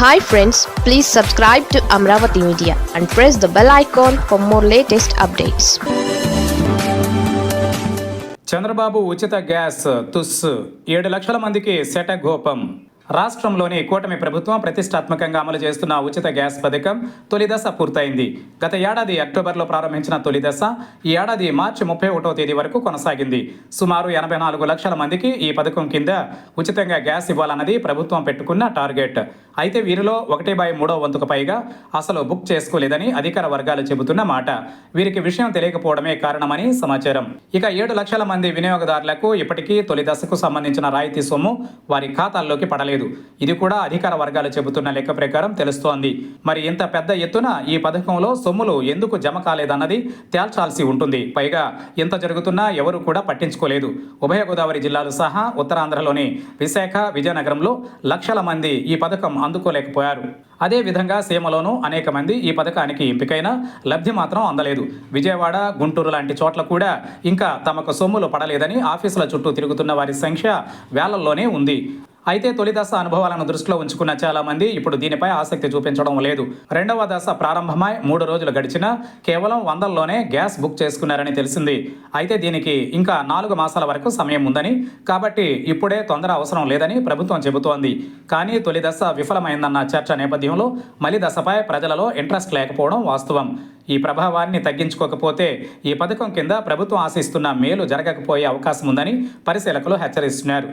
Hi friends, please subscribe to Amravati Media and press the bell icon for more latest updates. Chandrababu ఉచిత gas తుస్ 7 లక్షల మందికి శటఘోపం. రాష్ట్రంలోని కూటమి ప్రభుత్వం ప్రతిష్టాత్మకంగా అమలు చేస్తున్న ఉచిత గ్యాస్ పథకం తొలి దశ పూర్తయింది. గత ఏడాది అక్టోబర్లో ప్రారంభించిన తొలి దశ ఈ ఏడాది మార్చి 31వ తేదీ వరకు కొనసాగింది. సుమారు 84 లక్షల మందికి ఈ పథకం కింద ఉచితంగా గ్యాస్ ఇవ్వాలన్నది ప్రభుత్వం పెట్టుకున్న టార్గెట్. అయితే వీరిలో 1/3 వంతుకు పైగా అసలు బుక్ చేసుకోలేదని అధికార వర్గాలు చెబుతున్న మాట. వీరికి విషయం తెలియకపోవడమే కారణమని సమాచారం. ఇక 7 లక్షల మంది వినియోగదారులకు ఇప్పటికీ తొలి దశకు సంబంధించిన రాయితీ సొమ్ము వారి ఖాతాల్లోకి పడలేదు. ఇది కూడా అధికార వర్గాలు చెబుతున్న లెక్క ప్రకారం తెలుస్తోంది. మరి ఇంత పెద్ద ఎత్తున ఈ పథకంలో సొమ్ములు ఎందుకు జమ కాలేదన్నది తేల్చాల్సి ఉంటుంది. పైగా ఇంత జరుగుతున్నా ఎవరు కూడా పట్టించుకోలేదు. ఉభయ గోదావరి జిల్లాలు సహా ఉత్తరాంధ్రలోని విశాఖ, విజయనగరంలో లక్షల మంది ఈ పథకం అందుకోలేకపోయారు. అదేవిధంగా సీమలోనూ అనేక మంది ఈ పథకానికి ఎంపికైన లబ్ధి మాత్రం అందలేదు. విజయవాడ, గుంటూరు లాంటి చోట్ల కూడా ఇంకా తమకు సొమ్ములు పడలేదని ఆఫీసుల చుట్టూ తిరుగుతున్న వారి సంఖ్య వేలల్లోనే ఉంది. అయితే తొలి దశ అనుభవాలను దృష్టిలో ఉంచుకున్న చాలా మంది ఇప్పుడు దీనిపై ఆసక్తి చూపించడం లేదు. రెండవ దశ ప్రారంభమై 3 రోజులు గడిచినా కేవలం 100లోనే గ్యాస్ బుక్ చేసుకున్నారని తెలిసింది. అయితే దీనికి ఇంకా 4 మాసాల వరకు సమయం ఉందని, కాబట్టి ఇప్పుడే తొందర అవసరం లేదని ప్రభుత్వం చెబుతోంది. కానీ తొలి దశ విఫలమైందన్న చర్చ నేపథ్యంలో మలి దశపై ప్రజలలో ఇంట్రెస్ట్ లేకపోవడం వాస్తవం. ఈ ప్రభావాన్ని తగ్గించుకోకపోతే ఈ పథకం కింద ప్రభుత్వం ఆశిస్తున్న మేలు జరగకపోయే అవకాశం ఉందని పరిశీలకులు హెచ్చరిస్తున్నారు.